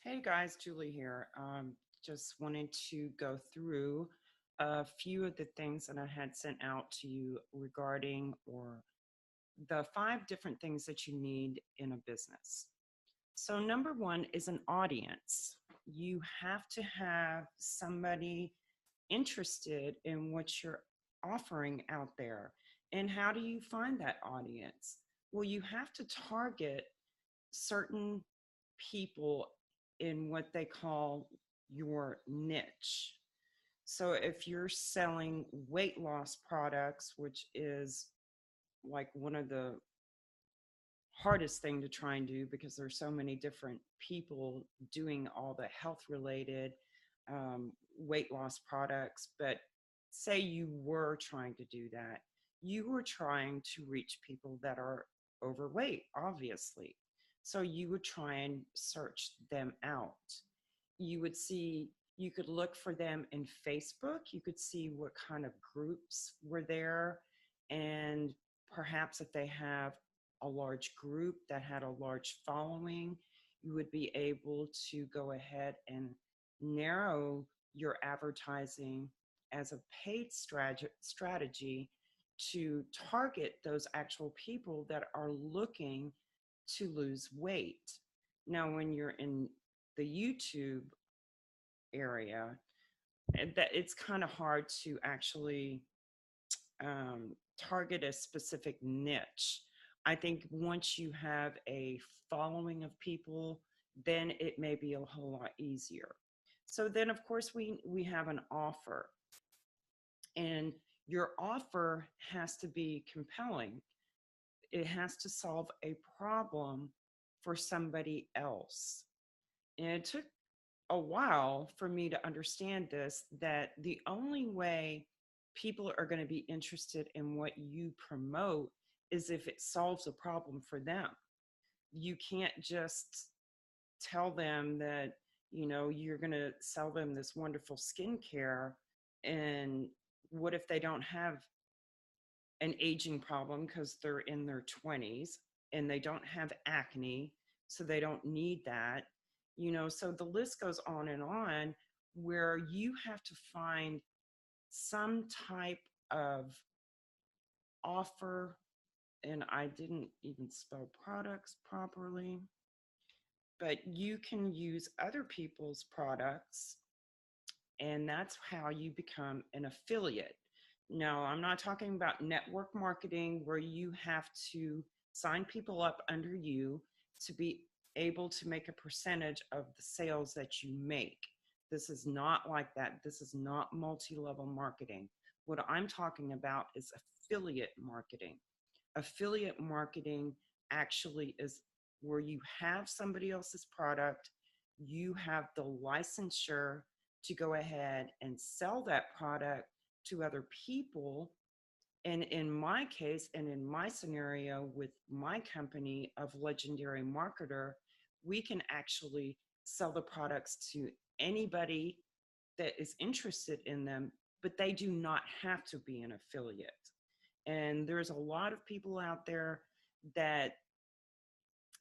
Hey guys, Julie here. Just wanted to go through a few of the things that I had sent out to you regarding or the five different things that you need in a business. So, number one is an audience. You have to have somebody interested in what you're offering out there. And how do you find that audience? Well, you have to target certain people in what they call your niche. So if you're selling weight loss products, which is like one of the hardest thing to try and do because there's so many different people doing all the health related weight loss products, but say you were trying to do that, you were trying to reach people that are overweight, obviously. So you would try and search them out. You would see, you could look for them in Facebook. You could see what kind of groups were there. And perhaps if they have a large group that had a large following, you would be able to go ahead and narrow your advertising as a paid strategy to target those actual people that are looking to lose weight. Now, when you're in the YouTube area, that it's kind of hard to actually target a specific niche. I think once you have a following of people, then it may be a whole lot easier. So then, of course, we have an offer, and your offer has to be compelling. It has to solve a problem for somebody else. And it took a while for me to understand this, that the only way people are going to be interested in what you promote is if it solves a problem for them. You can't just tell them that, you're going to sell them this wonderful skincare. And what if they don't have an aging problem because they're in their 20s and they don't have acne, so they don't need that? So the list goes on, where you have to find some type of offer. And I didn't even spell products properly, but you can use other people's products, and that's how you become an affiliate. Now, I'm not talking about network marketing where you have to sign people up under you to be able to make a percentage of the sales that you make. This is not like that. This is not multi-level marketing. What I'm talking about is affiliate marketing. Affiliate marketing actually is where you have somebody else's product, you have the licensure to go ahead and sell that product to other people. And in my case, and in my scenario with my company of Legendary Marketer, we can actually sell the products to anybody that is interested in them, but they do not have to be an affiliate. And there's a lot of people out there that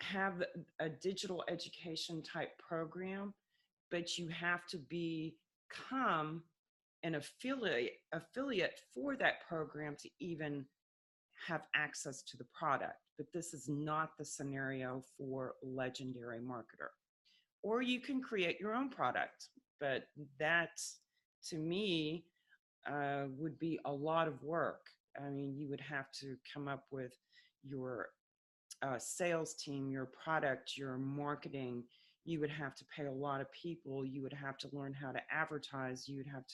have a digital education type program, but you have to become an affiliate for that program to even have access to the product. But this is not the scenario for Legendary Marketer. Or you can create your own product, but that to me would be a lot of work. I mean, you would have to come up with your sales team, your product, your marketing. You would have to pay a lot of people. You would have to learn how to advertise. You have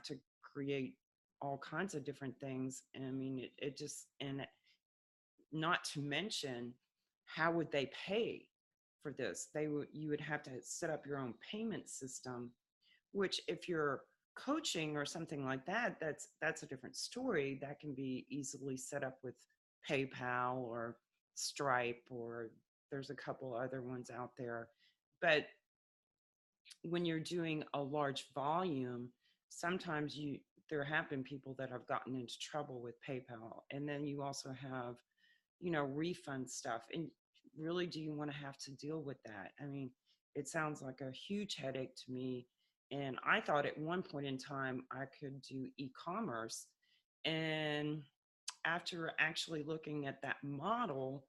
to create all kinds of different things. I mean, it just, and not to mention, how would they pay for this? You would have to set up your own payment system, which if you're coaching or something like that, that's a different story. That can be easily set up with PayPal or Stripe, or there's a couple other ones out there. But when you're doing a large volume, sometimes there have been people that have gotten into trouble with PayPal. And then you also have, refund stuff. And really do you want to have to deal with that? I mean, it sounds like a huge headache to me. And I thought at one point in time I could do e-commerce. And after actually looking at that model,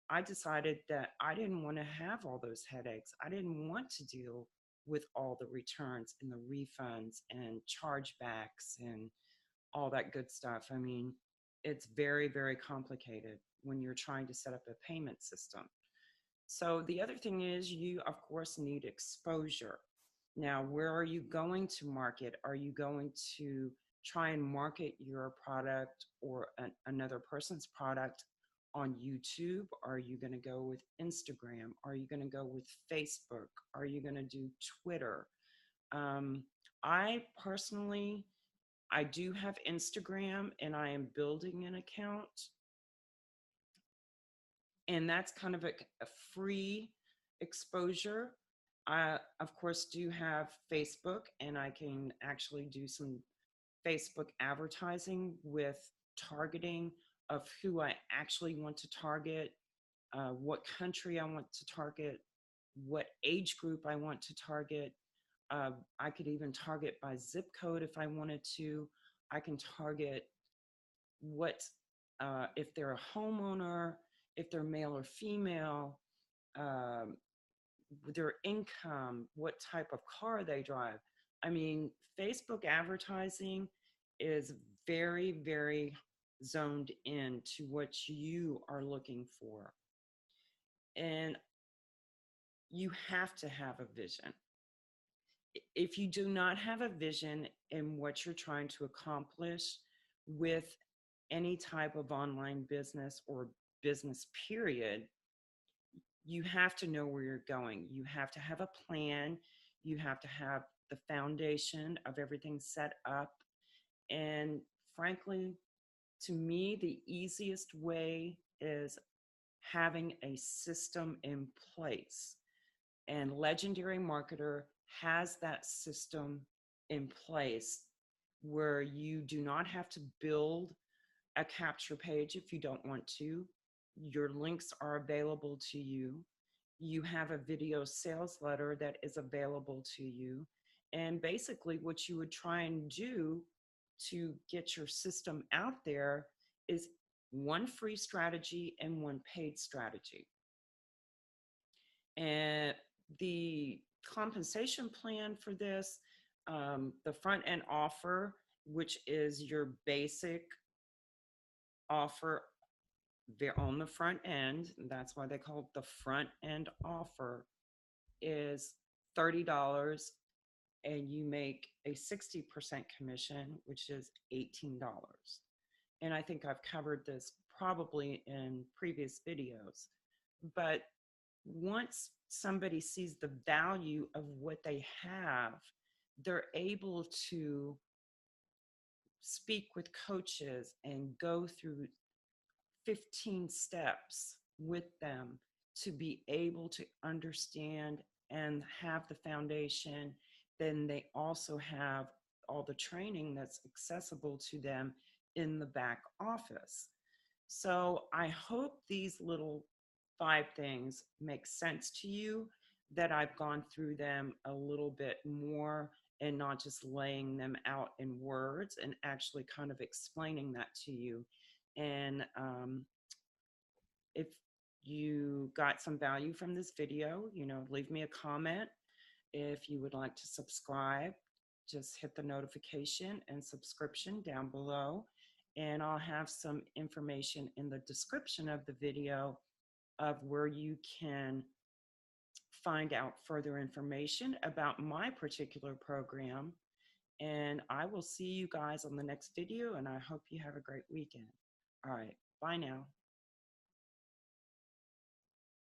I decided that I didn't want to have all those headaches. I didn't want to deal with all the returns and the refunds and chargebacks and all that good stuff. I mean, it's very, very complicated when you're trying to set up a payment system. So the other thing is you, of course, need exposure. Now, where are you going to market? Are you going to try and market your product or another person's product on YouTube? Are you going to go with Instagram? Are you going to go with Facebook? Are you going to do Twitter? Um, I personally, I do have Instagram and I am building an account, and that's kind of a free exposure. I, of course, do have Facebook, and I can actually do some Facebook advertising with targeting of who I actually want to target, what country I want to target, what age group I want to target. I could even target by zip code if I wanted to. I can target what, if they're a homeowner, if they're male or female, um, their income, what type of car they drive. I mean, Facebook advertising is very, very zoned in to what you are looking for. And you have to have a vision. If you do not have a vision in what you're trying to accomplish with any type of online business or business period, you have to know where you're going. You have to have a plan. You have to have the foundation of everything set up. And frankly, to me, the easiest way is having a system in place. And Legendary Marketer has that system in place where you do not have to build a capture page if you don't want to. Your links are available to you. You have a video sales letter that is available to you. And basically, what you would try and do to get your system out there is one free strategy and one paid strategy. And the compensation plan for this, the front end offer, which is your basic offer on the front end, that's why they call it the front end offer, is $30, and you make a 60% commission, which is $18. And I think I've covered this probably in previous videos. But once somebody sees the value of what they have, they're able to speak with coaches and go through 15 steps with them to be able to understand and have the foundation. Then they also have all the training that's accessible to them in the back office. So I hope these little 5 things make sense to you, that I've gone through them a little bit more and not just laying them out in words, and actually kind of explaining that to you. And if you got some value from this video, leave me a comment. If you would like to subscribe, just hit the notification and subscription down below. And I'll have some information in the description of the video of where you can find out further information about my particular program. And I will see you guys on the next video, and I hope you have a great weekend. All right, bye now.